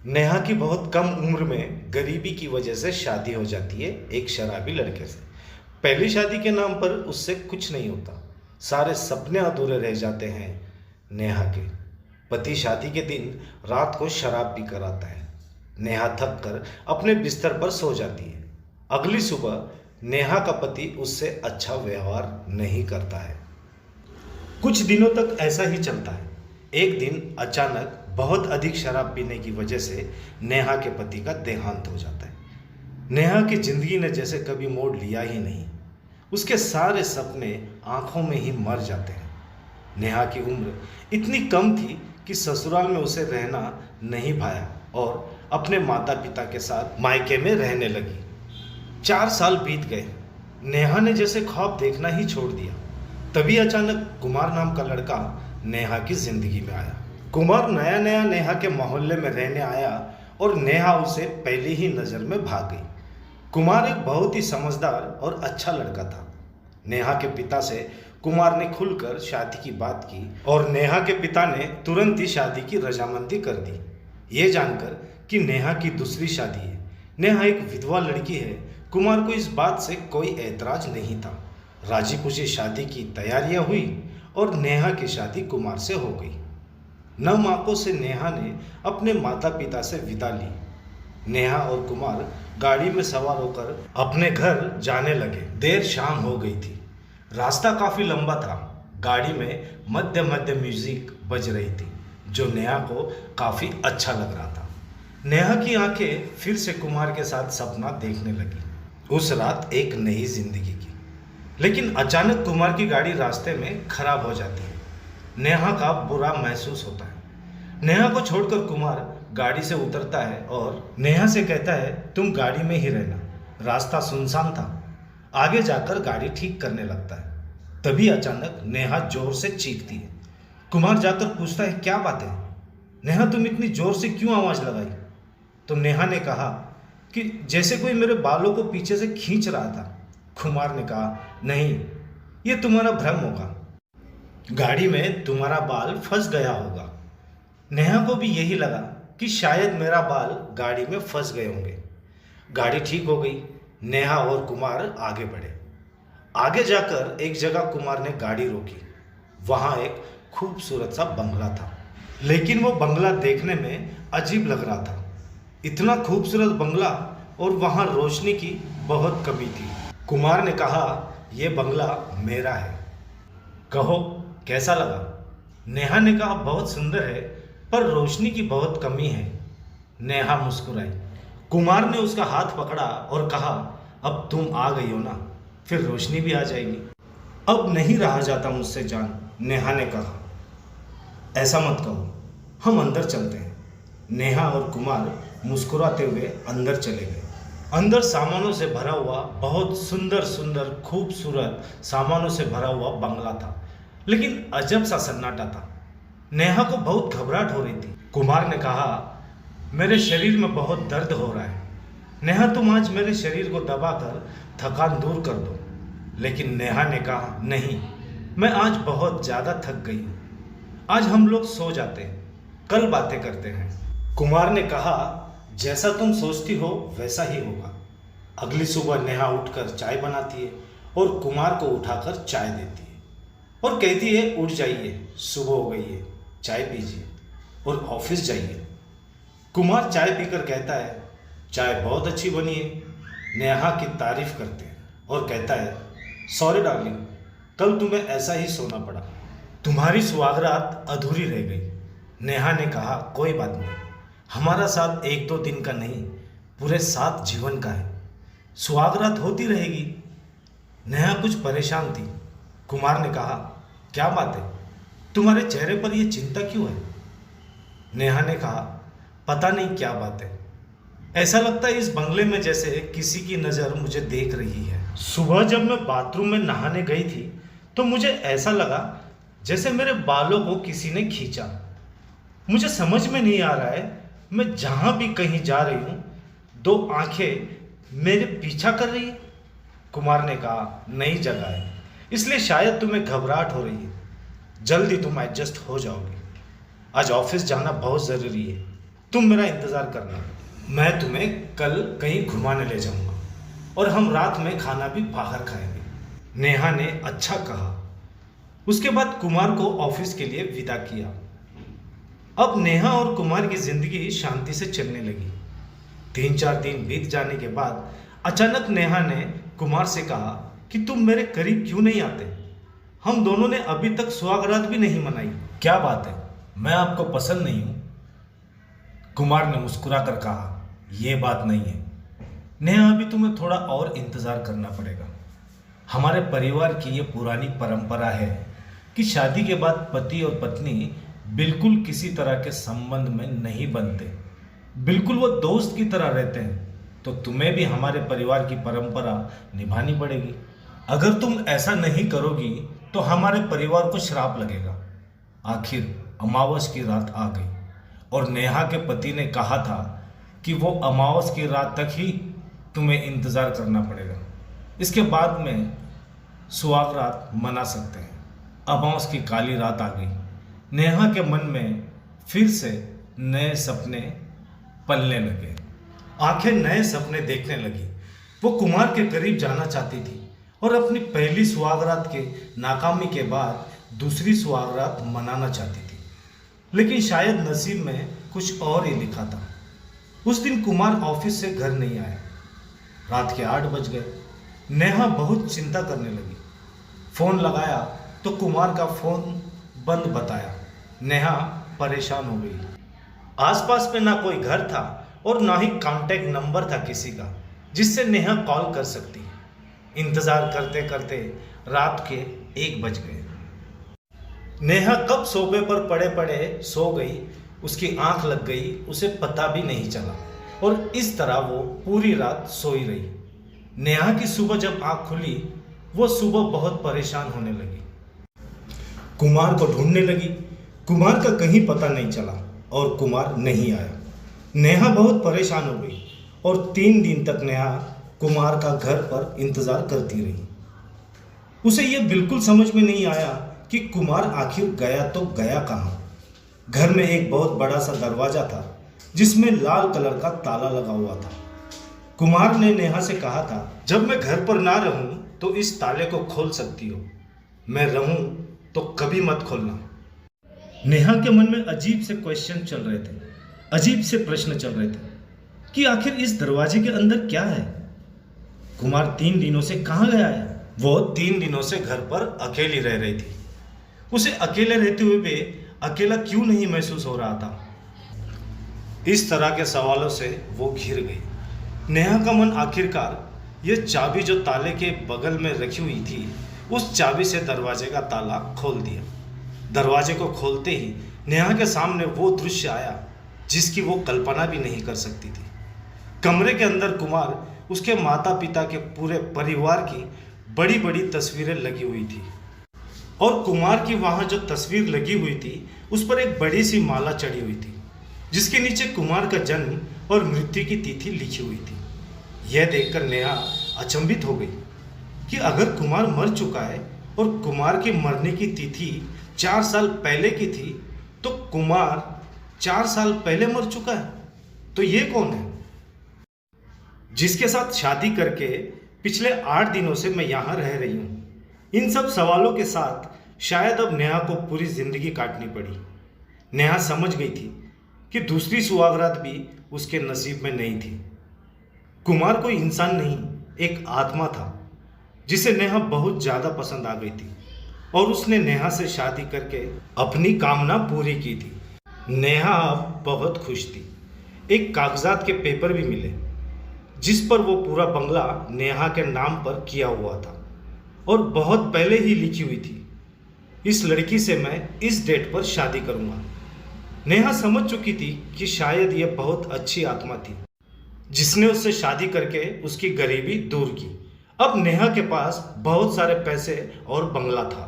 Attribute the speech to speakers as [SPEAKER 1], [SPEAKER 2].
[SPEAKER 1] नेहा की बहुत कम उम्र में गरीबी की वजह से शादी हो जाती है एक शराबी लड़के से। पहली शादी के नाम पर उससे कुछ नहीं होता। सारे सपने अधूरे रह जाते हैं। नेहा के पति शादी के दिन रात को शराब पी कर आता है। नेहा थक कर अपने बिस्तर पर सो जाती है। अगली सुबह नेहा का पति उससे अच्छा व्यवहार नहीं करता है। कुछ दिनों तक ऐसा ही चलता है। एक दिन अचानक बहुत अधिक शराब पीने की वजह से नेहा के पति का देहांत हो जाता है। नेहा की जिंदगी ने जैसे कभी मोड़ लिया ही नहीं। उसके सारे सपने आंखों में ही मर जाते हैं। नेहा की उम्र इतनी कम थी कि ससुराल में उसे रहना नहीं भाया और अपने माता पिता के साथ मायके में रहने लगी। 4 साल बीत गए। नेहा ने जैसे ख्वाब देखना ही छोड़ दिया। तभी अचानक कुमार नाम का लड़का नेहा की जिंदगी में आया। कुमार नया नया नेहा के मोहल्ले में रहने आया और नेहा उसे पहली ही नज़र में भाग गई। कुमार एक बहुत ही समझदार और अच्छा लड़का था। नेहा के पिता से कुमार ने खुलकर शादी की बात की और नेहा के पिता ने तुरंत ही शादी की रजामंदी कर दी। ये जानकर कि नेहा की दूसरी शादी है, नेहा एक विधवा लड़की है, कुमार को इस बात से कोई ऐतराज नहीं था। राजी खुशी शादी की तैयारियां हुई और नेहा की शादी कुमार से हो गई। 9 आंखों से नेहा ने अपने माता पिता से विदा ली। नेहा और कुमार गाड़ी में सवार होकर अपने घर जाने लगे। देर शाम हो गई थी। रास्ता काफी लंबा था। गाड़ी में मध्य मध्य म्यूजिक बज रही थी जो नेहा को काफी अच्छा लग रहा था। नेहा की आंखें फिर से कुमार के साथ सपना देखने लगी। उस रात एक नई जिंदगी की। लेकिन अचानक कुमार की गाड़ी रास्ते में खराब हो जाती है। नेहा का बुरा महसूस होता है। नेहा को छोड़कर कुमार गाड़ी से उतरता है और नेहा से कहता है, तुम गाड़ी में ही रहना। रास्ता सुनसान था। आगे जाकर गाड़ी ठीक करने लगता है। तभी अचानक नेहा जोर से चीखती है। कुमार जाकर पूछता है, क्या बात है नेहा, तुम इतनी जोर से क्यों आवाज लगाई? तो नेहा ने कहा कि जैसे कोई मेरे बालों को पीछे से खींच रहा था। कुमार ने कहा, नहीं, ये तुम्हारा भ्रम होगा, गाड़ी में तुम्हारा बाल फंस गया होगा। नेहा को भी यही लगा कि शायद मेरा बाल गाड़ी में फंस गए होंगे। गाड़ी ठीक हो गई। नेहा और कुमार आगे बढ़े। आगे जाकर एक जगह कुमार ने गाड़ी रोकी। वहां एक खूबसूरत सा बंगला था, लेकिन वो बंगला देखने में अजीब लग रहा था। इतना खूबसूरत बंगला और वहां रोशनी की बहुत कमी थी। कुमार ने कहा, यह बंगला मेरा है, कहो कैसा लगा? नेहा ने कहा, बहुत सुंदर है, पर रोशनी की बहुत कमी है। नेहा मुस्कुराई। कुमार ने उसका हाथ पकड़ा और कहा, अब तुम आ गई हो ना, फिर रोशनी भी आ जाएगी। अब नहीं रहा जाता मुझसे जान, नेहा ने कहा। ऐसा मत कहो, हम अंदर चलते हैं। नेहा और कुमार मुस्कुराते हुए अंदर चले गए। अंदर सामानों से भरा हुआ बहुत सुंदर सुंदर खूबसूरत सामानों से भरा हुआ बंगला था, लेकिन अजब सा सन्नाटा था। नेहा को बहुत घबराहट हो रही थी। कुमार ने कहा, मेरे शरीर में बहुत दर्द हो रहा है। नेहा, तुम आज मेरे शरीर को दबाकर थकान दूर कर दो। लेकिन नेहा ने कहा, नहीं, मैं आज बहुत ज़्यादा थक गई हूँ। आज हम लोग सो जाते हैं, कल बातें करते हैं। कुमार ने कहा, जैसा तुम सोचती हो वैसा ही होगा। अगली सुबह नेहा उठकर चाय बनाती है और कुमार को उठाकर चाय देती है और कहती है, उठ जाइए, सुबह हो गई है, चाय पीजिए और ऑफिस जाइए। कुमार चाय पीकर कहता है, चाय बहुत अच्छी बनी है। नेहा की तारीफ करते हैं और कहता है, सॉरी डार्लिंग, कल तुम्हें ऐसा ही सोना पड़ा, तुम्हारी सुहागरात अधूरी रह गई। नेहा ने कहा, कोई बात नहीं, हमारा साथ 1-2 दिन का नहीं, पूरे 7 जीवन का है, सुहागरात होती रहेगी। नेहा कुछ परेशान थी। कुमार ने कहा, क्या बात है, तुम्हारे चेहरे पर यह चिंता क्यों है? नेहा ने कहा, पता नहीं क्या बात है, ऐसा लगता है इस बंगले में जैसे किसी की नज़र मुझे देख रही है। सुबह जब मैं बाथरूम में नहाने गई थी तो मुझे ऐसा लगा जैसे मेरे बालों को किसी ने खींचा। मुझे समझ में नहीं आ रहा है, मैं जहां भी कहीं जा रही हूं 2 आंखें मेरे पीछा कर रही है। कुमार ने कहा, नई जगह है, इसलिए शायद तुम्हें घबराहट हो रही है। जल्दी तुम एडजस्ट हो जाओगे। आज ऑफिस जाना बहुत ज़रूरी है, तुम मेरा इंतज़ार करना, मैं तुम्हें कल कहीं घुमाने ले जाऊंगा और हम रात में खाना भी बाहर खाएंगे। नेहा ने अच्छा कहा। उसके बाद कुमार को ऑफिस के लिए विदा किया। अब नेहा और कुमार की जिंदगी शांति से चलने लगी। 3-4 दिन बीत जाने के बाद अचानक नेहा ने कुमार से कहा कि तुम मेरे करीब क्यों नहीं आते? हम दोनों ने अभी तक सुहागरात भी नहीं मनाई।
[SPEAKER 2] क्या बात है, मैं आपको पसंद नहीं हूं? कुमार ने मुस्कुरा कर कहा, यह बात नहीं है नेहा, अभी तुम्हें थोड़ा और इंतजार करना पड़ेगा। हमारे परिवार की ये पुरानी परंपरा है कि शादी के बाद पति और पत्नी बिल्कुल किसी तरह के संबंध में नहीं बनते, बिल्कुल वो दोस्त की तरह रहते हैं। तो तुम्हें भी हमारे परिवार की परंपरा निभानी पड़ेगी। अगर तुम ऐसा नहीं करोगी तो हमारे परिवार को श्राप लगेगा। आखिर अमावस की रात आ गई और नेहा के पति ने कहा था कि वो अमावस की रात तक ही तुम्हें इंतजार करना पड़ेगा, इसके बाद में सुहाग रात मना सकते हैं। अमावस की काली रात आ गई। नेहा के मन में फिर से नए सपने पलने लगे।
[SPEAKER 1] आंखें नए सपने देखने लगी। वो कुमार के करीब जाना चाहती थी और अपनी पहली सुहागरात के नाकामी के बाद दूसरी सुहागरात मनाना चाहती थी, लेकिन शायद नसीब में कुछ और ही लिखा था। उस दिन कुमार ऑफिस से घर नहीं आया। रात के 8 बज गए। नेहा बहुत चिंता करने लगी। फोन लगाया तो कुमार का फोन बंद बताया। नेहा परेशान हो गई। आसपास में ना कोई घर था और ना ही कांटेक्ट नंबर था किसी का जिससे नेहा कॉल कर सकती। इंतजार करते करते रात के 1 बज गए। नेहा कब सोफे पर पड़े पड़े सो गई, उसकी आंख लग गई, उसे पता भी नहीं चला और इस तरह वो पूरी रात सोई रही। नेहा की सुबह जब आंख खुली, वो सुबह बहुत परेशान होने लगी। कुमार को ढूंढने लगी। कुमार का कहीं पता नहीं चला और कुमार नहीं आया। नेहा बहुत परेशान हो गई और 3 दिन तक नेहा कुमार का घर पर इंतजार करती रही। उसे यह बिल्कुल समझ में नहीं आया कि कुमार आखिर गया तो गया कहाँ। घर में एक बहुत बड़ा सा दरवाजा था जिसमें लाल कलर का ताला लगा हुआ था। कुमार ने नेहा से कहा था, जब मैं घर पर ना रहूं तो इस ताले को खोल सकती हो, मैं रहूं तो कभी मत खोलना। नेहा के मन में अजीब से क्वेश्चन चल रहे थे, अजीब से प्रश्न चल रहे थे कि आखिर इस दरवाजे के अंदर क्या है। कुमार 3 दिनों से कहाँ गया है? वो 3 दिनों से घर पर अकेली रह रही थी। उसे अकेले रहते हुए भी अकेला क्यों नहीं महसूस हो रहा था? इस तरह के सवालों से वो घिर गई। नेहा का मन आखिरकार ये चाबी जो ताले के बगल में रखी हुई थी, उस चाबी से दरवाजे का ताला खोल दिया। दरवाजे को खोलते ही नेहा के सामने वो दृश्य आया जिसकी वो कल्पना भी नहीं कर सकती थी। कमरे के अंदर कुमार, उसके माता पिता के पूरे परिवार की बड़ी बड़ी तस्वीरें लगी हुई थी और कुमार की वहाँ जो तस्वीर लगी हुई थी उस पर एक बड़ी सी माला चढ़ी हुई थी जिसके नीचे कुमार का जन्म और मृत्यु की तिथि लिखी हुई थी। यह देखकर नेहा अचंभित हो गई कि अगर कुमार मर चुका है और कुमार के मरने की तिथि 4 साल पहले की थी, तो कुमार 4 साल पहले मर चुका है, तो ये कौन है जिसके साथ शादी करके पिछले 8 दिनों से मैं यहाँ रह रही हूँ? इन सब सवालों के साथ शायद अब नेहा को पूरी जिंदगी काटनी पड़ी। नेहा समझ गई थी कि दूसरी सुहागरात भी उसके नसीब में नहीं थी। कुमार कोई इंसान नहीं, एक आत्मा था जिसे नेहा बहुत ज़्यादा पसंद आ गई थी और उसने नेहा से शादी करके अपनी कामना पूरी की थी। नेहा अब बहुत खुश थी। एक कागजात के पेपर भी मिले जिस पर वो पूरा बंगला नेहा के नाम पर किया हुआ था और बहुत पहले ही लिखी हुई थी, इस लड़की से मैं इस डेट पर शादी करूंगा। नेहा समझ चुकी थी कि शायद यह बहुत अच्छी आत्मा थी जिसने उससे शादी करके उसकी गरीबी दूर की। अब नेहा के पास बहुत सारे पैसे और बंगला था।